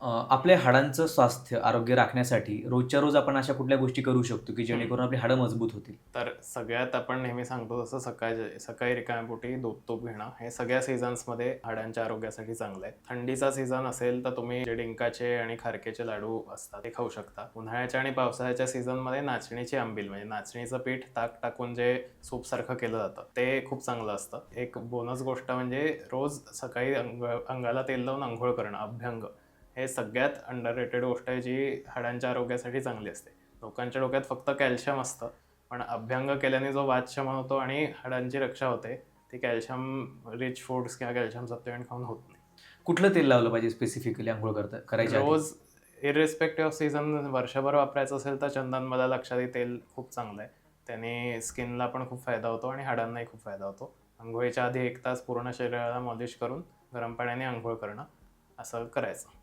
आपल्या हाडांचं स्वास्थ्य, आरोग्य राखण्यासाठी रोजच्या रोज आपण अशा कुठल्या गोष्टी करू शकतो, की जेणेकरून आपली हाडं मजबूत होतील? तर सगळ्यात आपण नेहमी सांगतो तसं सकाळी सकाळी रिकाम्या पोटी दूध तूप घेणं हे सगळ्या सीझन्समध्ये हाडांच्या आरोग्यासाठी चांगलं आहे. थंडीचा सीझन असेल तर तुम्ही जे डिंकाचे आणि खारकेचे लाडू असतात ते खाऊ शकता. उन्हाळ्याच्या आणि पावसाळ्याच्या सीझनमध्ये नाचणीची आंबील म्हणजे नाचणीचं पीठ ताक टाकून जे सूपसारखं केलं जातं ते खूप चांगलं असतं. एक बोनस गोष्ट म्हणजे रोज सकाळी अंगाला तेल लावून अंघोळ करणं, अभ्यंग हे सगळ्यात अंडररेटेड गोष्ट आहे जी हाडांच्या आरोग्यासाठी चांगली असते. लोकांच्या डोक्यात फक्त कॅल्शियम असतं, पण अभ्यंग केल्याने जो वातशमन होतो आणि हाडांची रक्षा होते, ती कॅल्शियम रिच फूड्स किंवा कॅल्शियम सप्लिमेंट खाऊन होत नाही. कुठलं तेल लावलं पाहिजे स्पेसिफिकली अंघोळ करायच्या आधी? रोज इर्रिस्पेक्टिव्ह ऑफ सीझन वर्षभर वापरायचं असेल तर चंदन मला लक्षात तेल खूप चांगलं आहे. त्याने स्किनला पण खूप फायदा होतो आणि हाडांनाही खूप फायदा होतो. अंघोळीच्या आधी 1 तास पूर्ण शरीराला मॉलिश करून गरम पाण्याने अंघोळ करणं, असं करायचं.